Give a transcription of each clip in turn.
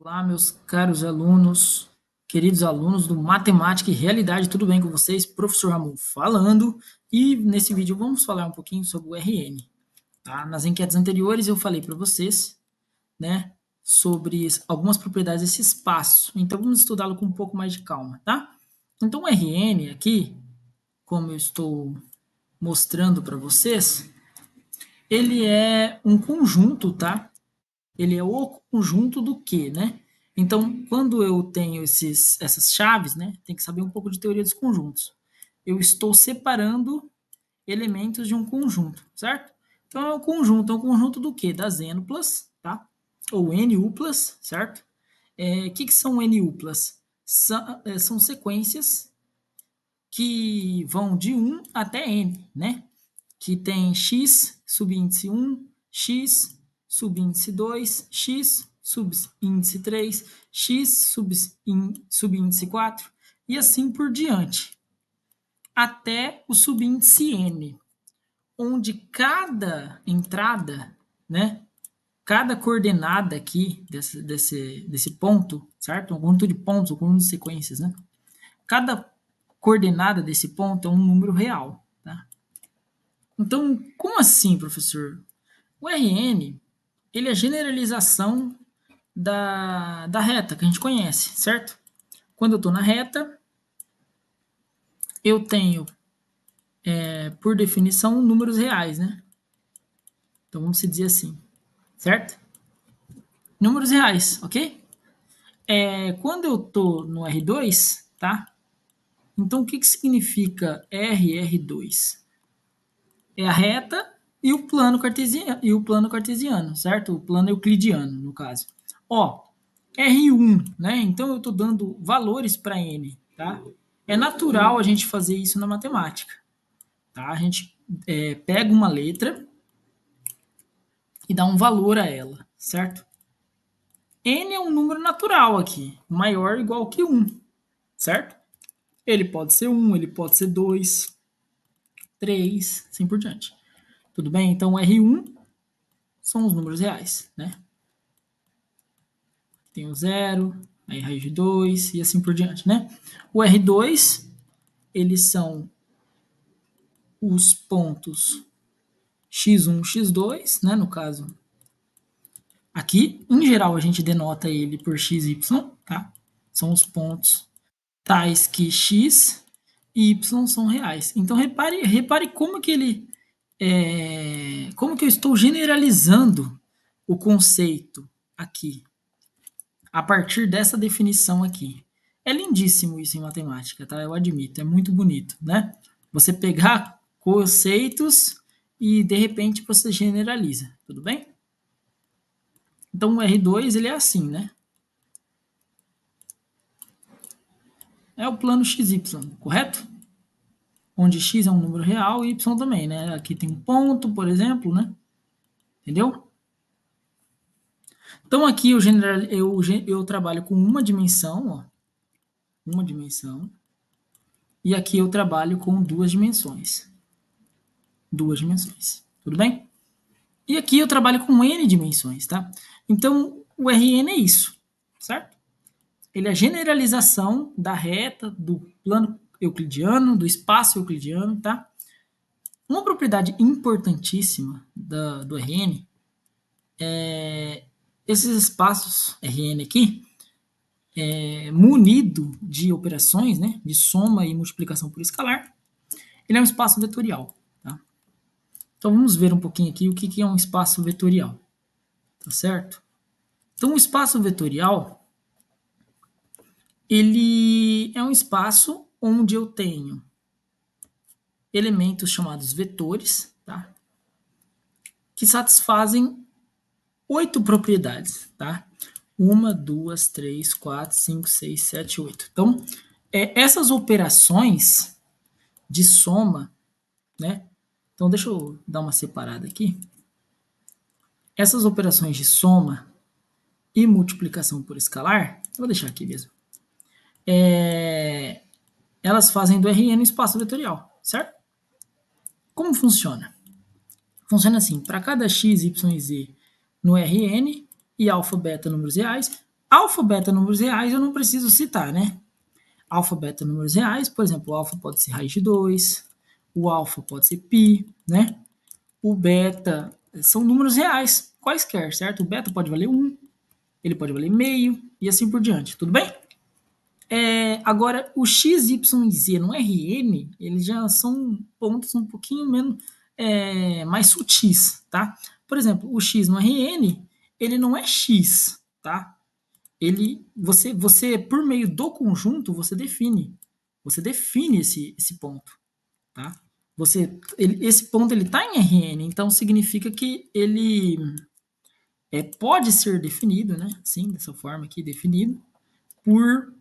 Olá, meus caros alunos, queridos alunos do Matemática e Realidade, tudo bem com vocês? Professor Ramon falando, e nesse vídeo vamos falar um pouquinho sobre o RN. Tá? Nas enquetes anteriores eu falei para vocês, né, sobre algumas propriedades desse espaço, então vamos estudá-lo com um pouco mais de calma, tá? Então o RN aqui, como eu estou mostrando para vocês, ele é um conjunto, tá? Ele é o conjunto do quê, né? Então, quando eu tenho essas chaves, né, tem que saber um pouco de teoria dos conjuntos. Eu estou separando elementos de um conjunto, certo? Então, é um conjunto do quê? Das n-uplas, tá? Ou n-uplas, certo? Que são n-uplas? São sequências que vão de 1 até n, né? Que tem x subíndice 1, x subíndice 2, x subíndice 3, x subíndice 4 e assim por diante, até o subíndice n, onde cada entrada, né, cada coordenada aqui desse ponto, certo? Um conjunto de pontos, um conjunto de sequências, né? Cada coordenada desse ponto é um número real, tá? Então, como assim, professor? O RN, ele é a generalização da reta que a gente conhece, certo? Quando eu estou na reta, eu tenho, por definição, números reais, né? Então vamos dizer assim, certo? Números reais, ok? Quando eu estou no R2, tá? Então o que significa R2? É a reta e o plano cartesiano, certo? O plano euclidiano, no caso. Ó, R1, né? Então eu estou dando valores para n, tá? É natural a gente fazer isso na matemática, tá? A gente pega uma letra e dá um valor a ela, certo? N é um número natural aqui, maior ou igual que 1, certo? Ele pode ser 1, ele pode ser 2, 3, assim por diante. Tudo bem? Então R1 são os números reais, né? Tem o 0, aí raiz de 2 e assim por diante, né? O R2, eles são os pontos x1, x2, né, no caso. Aqui, em geral, a gente denota ele por xy, tá? São os pontos tais que x e y são reais. Então, repare como que como que eu estou generalizando o conceito aqui, a partir dessa definição aqui. É lindíssimo isso em matemática, tá? Eu admito, é muito bonito, né? Você pegar conceitos e de repente você generaliza, tudo bem? Então o R2 ele é assim, né? É o plano XY, correto? Onde x é um número real e y também, né? Aqui tem um ponto, por exemplo, né? Entendeu? Então aqui eu trabalho com uma dimensão, ó, uma dimensão, e aqui eu trabalho com duas dimensões. Duas dimensões, tudo bem? E aqui eu trabalho com n dimensões, tá? Então o Rn é isso, certo? Ele é a generalização da reta, do plano euclidiano, do espaço euclidiano, tá? Uma propriedade importantíssima do Rn é esses espaços Rn aqui, munido de operações, né, de soma e multiplicação por escalar, ele é um espaço vetorial. Tá? Então vamos ver um pouquinho aqui o que é um espaço vetorial. Tá certo? Então o espaço vetorial, ele é um espaço onde eu tenho elementos chamados vetores, tá? Que satisfazem 8 propriedades, tá? 1, 2, 3, 4, 5, 6, 7, 8. Então, essas operações de soma, né? Então, deixa eu dar uma separada aqui. Essas operações de soma e multiplicação por escalar, eu vou deixar aqui mesmo, elas fazem do Rn um espaço vetorial, certo? Como funciona? Funciona assim, para cada x, y e z no Rn e alfa, beta, números reais, Alfa, beta, números reais, eu não preciso citar, né? Alfa, beta, números reais, por exemplo, o alfa pode ser raiz de 2, o alfa pode ser π, né? O beta são números reais, quaisquer, certo? O beta pode valer 1, ele pode valer meio e assim por diante, tudo bem? Agora, o x, y e z no Rn, eles já são pontos um pouquinho menos mais sutis, tá? Por exemplo, o x no Rn, ele não é x, tá? Você por meio do conjunto, você define esse ponto, tá? Esse ponto ele está em Rn, então significa que ele pode ser definido, né? Assim, dessa forma aqui, definido por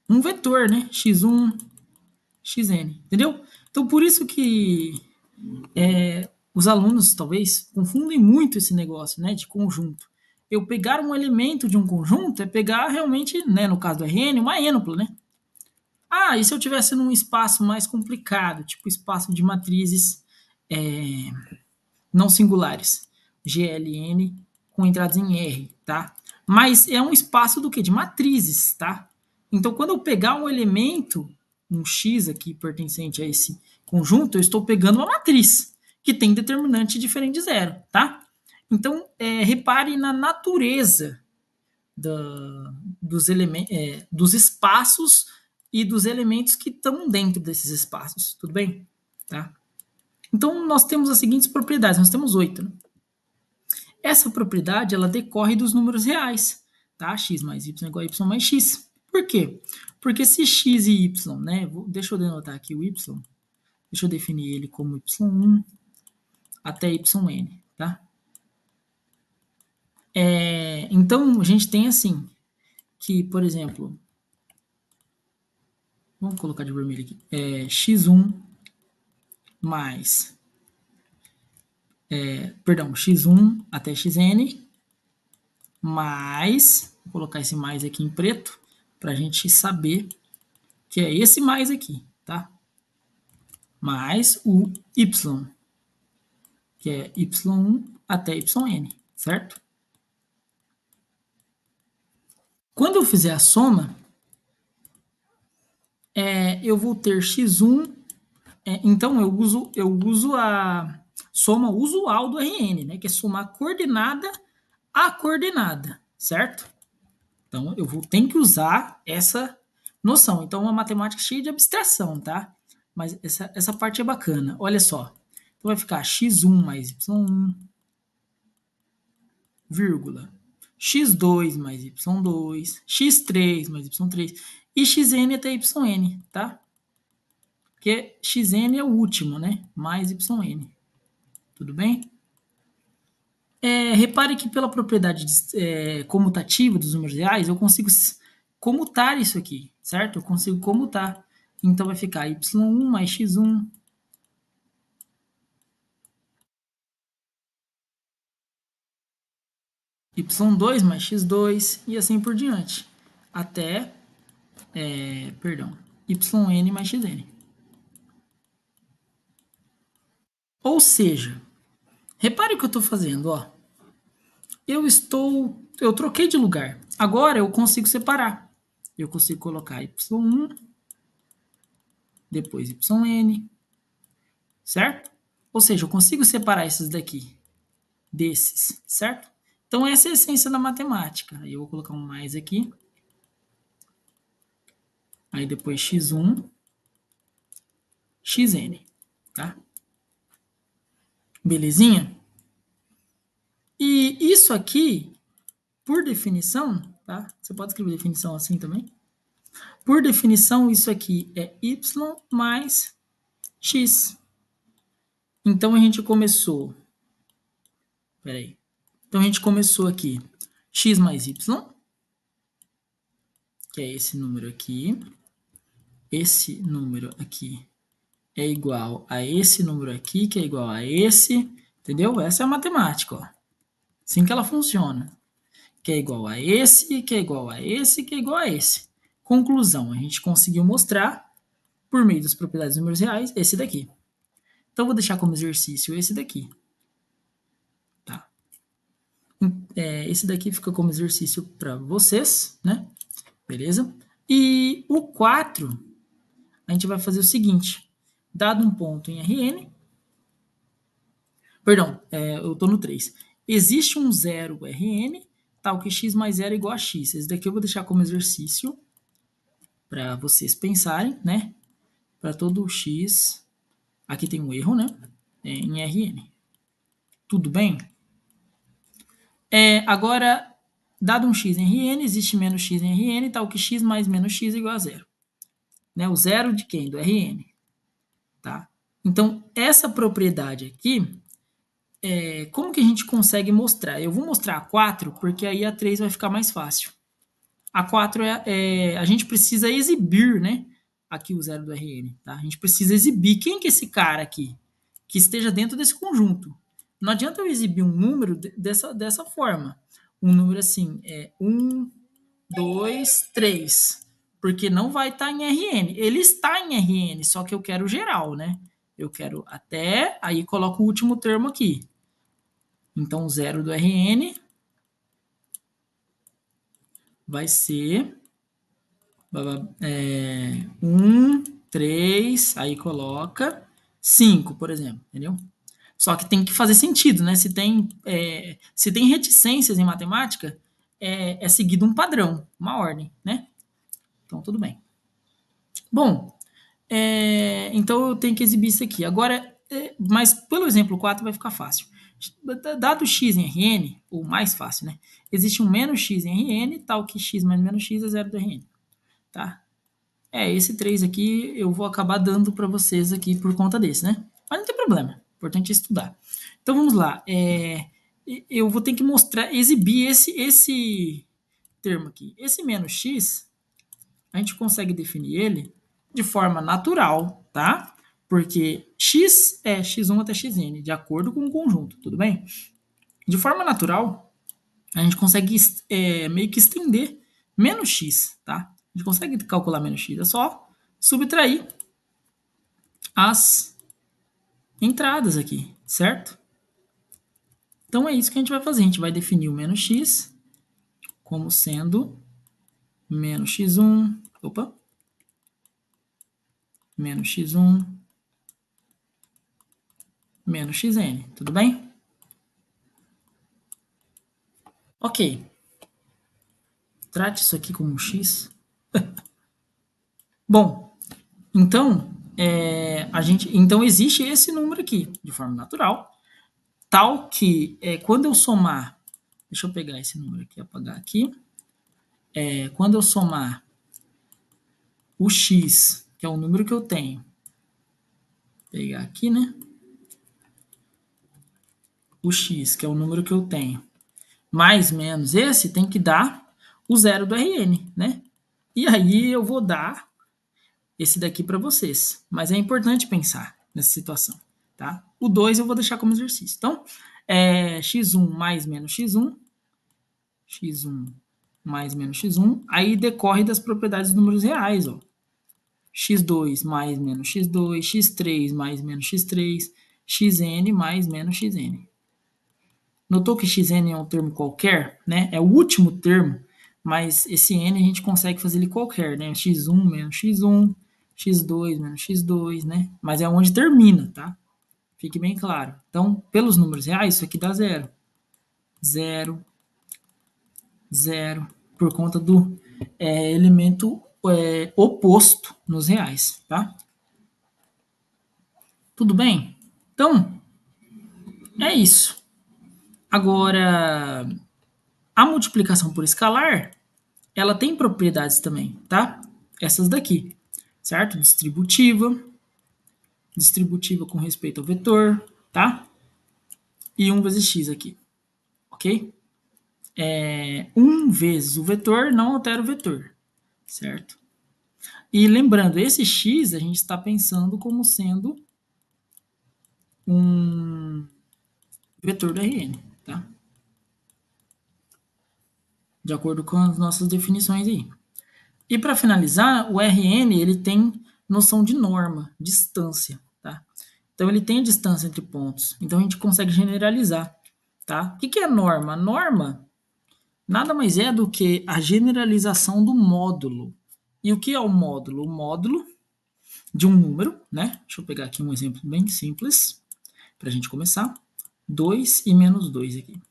um vetor, né? x1, xn, entendeu? Então, por isso que os alunos, talvez, confundem muito esse negócio, né, de conjunto. Eu pegar um elemento de um conjunto é pegar realmente, né, no caso do Rn, uma ênupla, né? Ah, e se eu tivesse num espaço mais complicado, tipo espaço de matrizes não singulares, GLN, com entradas em R, tá? Mas é um espaço do que? De matrizes, tá? Então, quando eu pegar um elemento, um X aqui pertencente a esse conjunto, eu estou pegando uma matriz que tem determinante diferente de zero, tá? Então, repare na natureza dos espaços e dos elementos que estão dentro desses espaços, tudo bem? Tá? Então, nós temos as seguintes propriedades, nós temos 8. Né? Essa propriedade, ela decorre dos números reais, tá? X mais y igual a y mais x. Por quê? Porque se x e y, né? Deixa eu denotar aqui o y, deixa eu definir ele como y1 até yn, tá? Então, a gente tem assim, que, por exemplo, vamos colocar de vermelho aqui, x1 mais, x1 até xn, mais, vou colocar esse mais aqui em preto, para a gente saber que é esse mais aqui, tá? Mais o y, que é y1 até yn, certo? Quando eu fizer a soma, eu vou ter x1, então eu uso a soma usual do Rn, né, que é somar coordenada a coordenada, certo? Então eu tenho que usar essa noção. Então é uma matemática cheia de abstração, tá? Mas essa parte é bacana. Olha só. Então vai ficar x1 mais y1, vírgula, x2 mais y2, x3 mais y3 e xn até yn, tá? Porque xn é o último, né? Mais yn. Tudo bem? Repare que pela propriedade comutativa dos números reais, eu consigo comutar isso aqui, certo? Eu consigo comutar. Então vai ficar y1 mais x1 y2 mais x2 e assim por diante. Até, yn mais xn. Ou seja, repare o que eu estou fazendo, ó. Eu troquei de lugar. Agora eu consigo separar. Eu consigo colocar y1, depois yn, certo? Ou seja, eu consigo separar esses daqui desses, certo? Então essa é a essência da matemática. Aí eu vou colocar um mais aqui. Aí depois x1, xn, tá? Belezinha? E isso aqui, por definição, tá? Você pode escrever definição assim também. Por definição, isso aqui é y mais x. Então a gente começou. Peraí. Então a gente começou aqui x mais y, que é esse número aqui. Esse número aqui é igual a esse número aqui, que é igual a esse. Entendeu? Essa é a matemática, ó. Assim que ela funciona. Que é igual a esse, que é igual a esse, que é igual a esse. Conclusão, a gente conseguiu mostrar, por meio das propriedades dos números reais, esse daqui. Então, vou deixar como exercício esse daqui. Tá? esse daqui fica como exercício para vocês, né? Beleza? E o 4, a gente vai fazer o seguinte. Dado um ponto em Rn, perdão, eu estou no 3. Existe um zero Rn, tal que x mais zero é igual a x. Esse daqui eu vou deixar como exercício para vocês pensarem, né? Para todo x, aqui tem um erro, né? Em Rn. Tudo bem? Agora, dado um x em Rn, existe menos x em Rn, tal que x mais menos x é igual a zero. Né? O zero de quem? Do Rn. Tá? Então, essa propriedade aqui, como que a gente consegue mostrar? Eu vou mostrar a 4, porque aí a 3 vai ficar mais fácil. A 4 a gente precisa exibir, né? Aqui o zero do Rn. Tá? A gente precisa exibir. Quem que é esse cara aqui? Que esteja dentro desse conjunto. Não adianta eu exibir um número dessa forma. Um número assim, 1, 2, 3. Porque não vai estar em Rn. Ele está em Rn, só que eu quero geral, né? Eu quero até, aí coloco o último termo aqui. Então, o zero do Rn vai ser 1, 3, aí coloca 5, por exemplo, entendeu? Só que tem que fazer sentido, né? Se tem reticências em matemática, é seguido um padrão, uma ordem, né? Então, tudo bem. Bom, então eu tenho que exibir isso aqui. Agora, mas pelo exemplo 4 vai ficar fácil. Dado x em Rn, ou mais fácil, né? Existe um menos x em Rn, tal que x mais menos x é zero do Rn. Tá? Esse 3 aqui eu vou acabar dando para vocês aqui por conta desse, né? Mas não tem problema, importante é estudar. Então vamos lá. Eu vou ter que mostrar, exibir esse termo aqui. Esse menos x, a gente consegue definir ele de forma natural, tá? Porque x é x1 até xn, de acordo com o conjunto, tudo bem? De forma natural, a gente consegue meio que estender menos x, tá? A gente consegue calcular menos x, é só subtrair as entradas aqui, certo? Então é isso que a gente vai fazer. A gente vai definir o menos x como sendo menos x1, menos x1, menos xn, tudo bem? Ok. Trate isso aqui como x. Bom, então, então existe esse número aqui, de forma natural, tal que quando eu somar, deixa eu pegar esse número aqui, apagar aqui, quando eu somar o x, que é o número que eu tenho, vou pegar aqui, né? O x, que é o número que eu tenho, mais menos esse, tem que dar o zero do Rn, né? E aí eu vou dar esse daqui para vocês. Mas é importante pensar nessa situação, tá? O 2 eu vou deixar como exercício. Então, x1 mais menos x1, x1 mais menos x1, aí decorre das propriedades dos números reais, ó. x2 mais menos x2, x3 mais menos x3, xn mais menos xn. Notou que xn é um termo qualquer, né? É o último termo, mas esse n a gente consegue fazer ele qualquer, né? x1 menos x1, x2 menos x2, né? Mas é onde termina, tá? Fique bem claro. Então, pelos números reais, isso aqui dá zero. Zero, zero, por conta do elemento oposto nos reais, tá? Tudo bem? Então, é isso. Agora, a multiplicação por escalar, ela tem propriedades também, tá? Essas daqui, certo? Distributiva com respeito ao vetor, tá? E 1 vezes x aqui, ok? 1 vezes o vetor não altera o vetor, certo? E lembrando, esse x a gente está pensando como sendo um vetor do Rn, tá? De acordo com as nossas definições aí. E para finalizar, o Rn ele tem noção de norma, distância, tá? Então ele tem a distância entre pontos. Então a gente consegue generalizar, tá? O que é norma? A norma nada mais é do que a generalização do módulo. E o que é o módulo? O módulo de um número, né? Deixa eu pegar aqui um exemplo bem simples, para a gente começar. 2 e menos 2 aqui.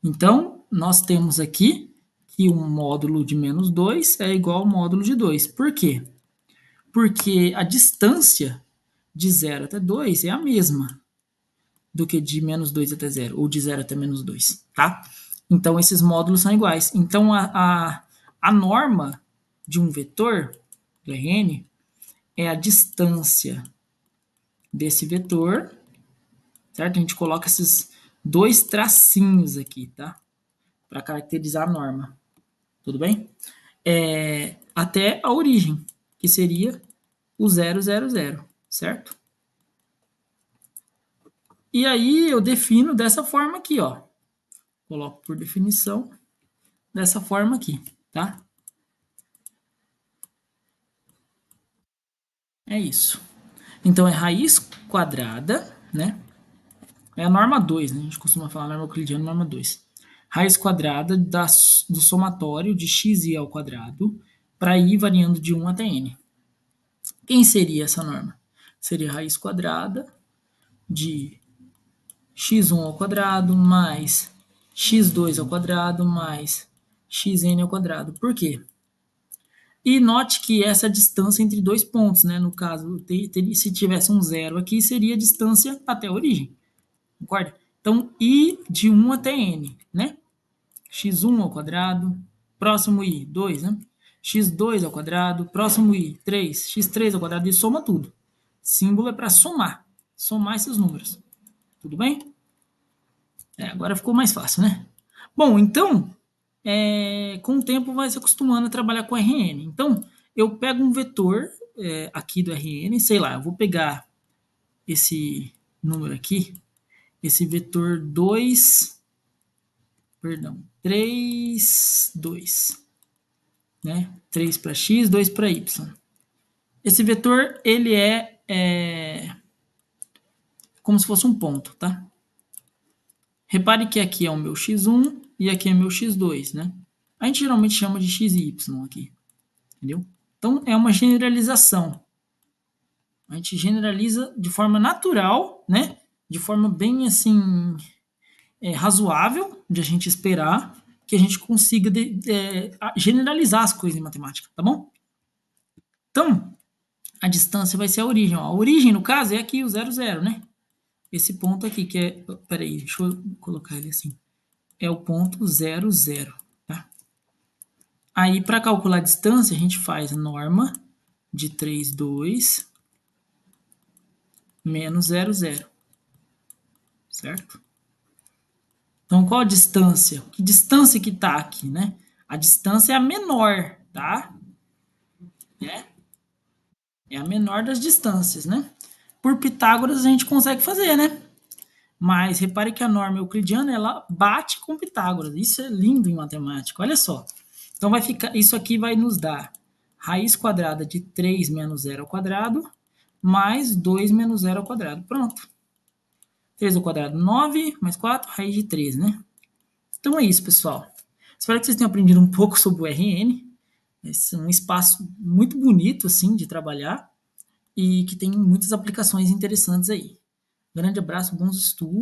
Então, nós temos aqui que um módulo de menos 2 é igual ao módulo de 2. Por quê? Porque a distância de 0 até 2 é a mesma do que de menos 2 até 0, ou de 0 até menos 2, tá? Então, esses módulos são iguais. Então, a norma de um vetor, do Rn, é a distância desse vetor, certo? A gente coloca esses dois tracinhos aqui, tá? Para caracterizar a norma. Tudo bem? Até a origem, que seria o 0, 0, 0, certo? E aí eu defino dessa forma aqui, ó. Coloco por definição dessa forma aqui, tá? É isso. Então é raiz quadrada, né? É a norma 2, né? A gente costuma falar norma euclidiana, norma 2. Raiz quadrada do somatório de xi ao quadrado para ir variando de 1 até n. Quem seria essa norma? Seria raiz quadrada de x1 ao quadrado mais x2 ao quadrado mais xn ao quadrado. Por quê? E note que essa é a distância entre dois pontos, né? No caso, se tivesse um zero aqui, seria a distância até a origem. Concorda? Então, i de 1 até n, né? x1 ao quadrado, próximo i, 2, né? x2 ao quadrado, próximo i, 3, x3 ao quadrado, e soma tudo. Símbolo é para somar esses números. Tudo bem? Agora ficou mais fácil, né? Bom, então, com o tempo vai se acostumando a trabalhar com Rn. Então, eu pego um vetor aqui do Rn, sei lá, eu vou pegar esse número aqui, esse vetor 3, 2, né? 3 para x, 2 para y. Esse vetor, ele é como se fosse um ponto, tá? Repare que aqui é o meu x1 e aqui é meu x2, né? A gente geralmente chama de x e y aqui, entendeu? Então, é uma generalização. A gente generaliza de forma natural, né? De forma bem, assim, razoável de a gente esperar que a gente consiga generalizar as coisas em matemática, tá bom? Então, a distância vai ser a origem. Ó. A origem, no caso, é aqui o 0, 0, né? Esse ponto aqui, que é... Peraí, deixa eu colocar ele assim. É o ponto 0, 0, tá? Aí, para calcular a distância, a gente faz a norma de 3, 2 menos 0, 0. Certo? Então, qual a distância? Que distância que está aqui, né? A distância é a menor, tá? É a menor das distâncias, né? Por Pitágoras a gente consegue fazer, né? Mas repare que a norma euclidiana, ela bate com Pitágoras. Isso é lindo em matemática, olha só. Então, vai ficar, isso aqui vai nos dar raiz quadrada de 3 menos 0 ao quadrado, mais 2 menos 0 ao quadrado. Pronto. 3 ao quadrado, 9, mais 4, raiz de 3, né? Então é isso, pessoal. Espero que vocês tenham aprendido um pouco sobre o RN. Esse é um espaço muito bonito, assim, de trabalhar e que tem muitas aplicações interessantes aí. Grande abraço, bons estudos.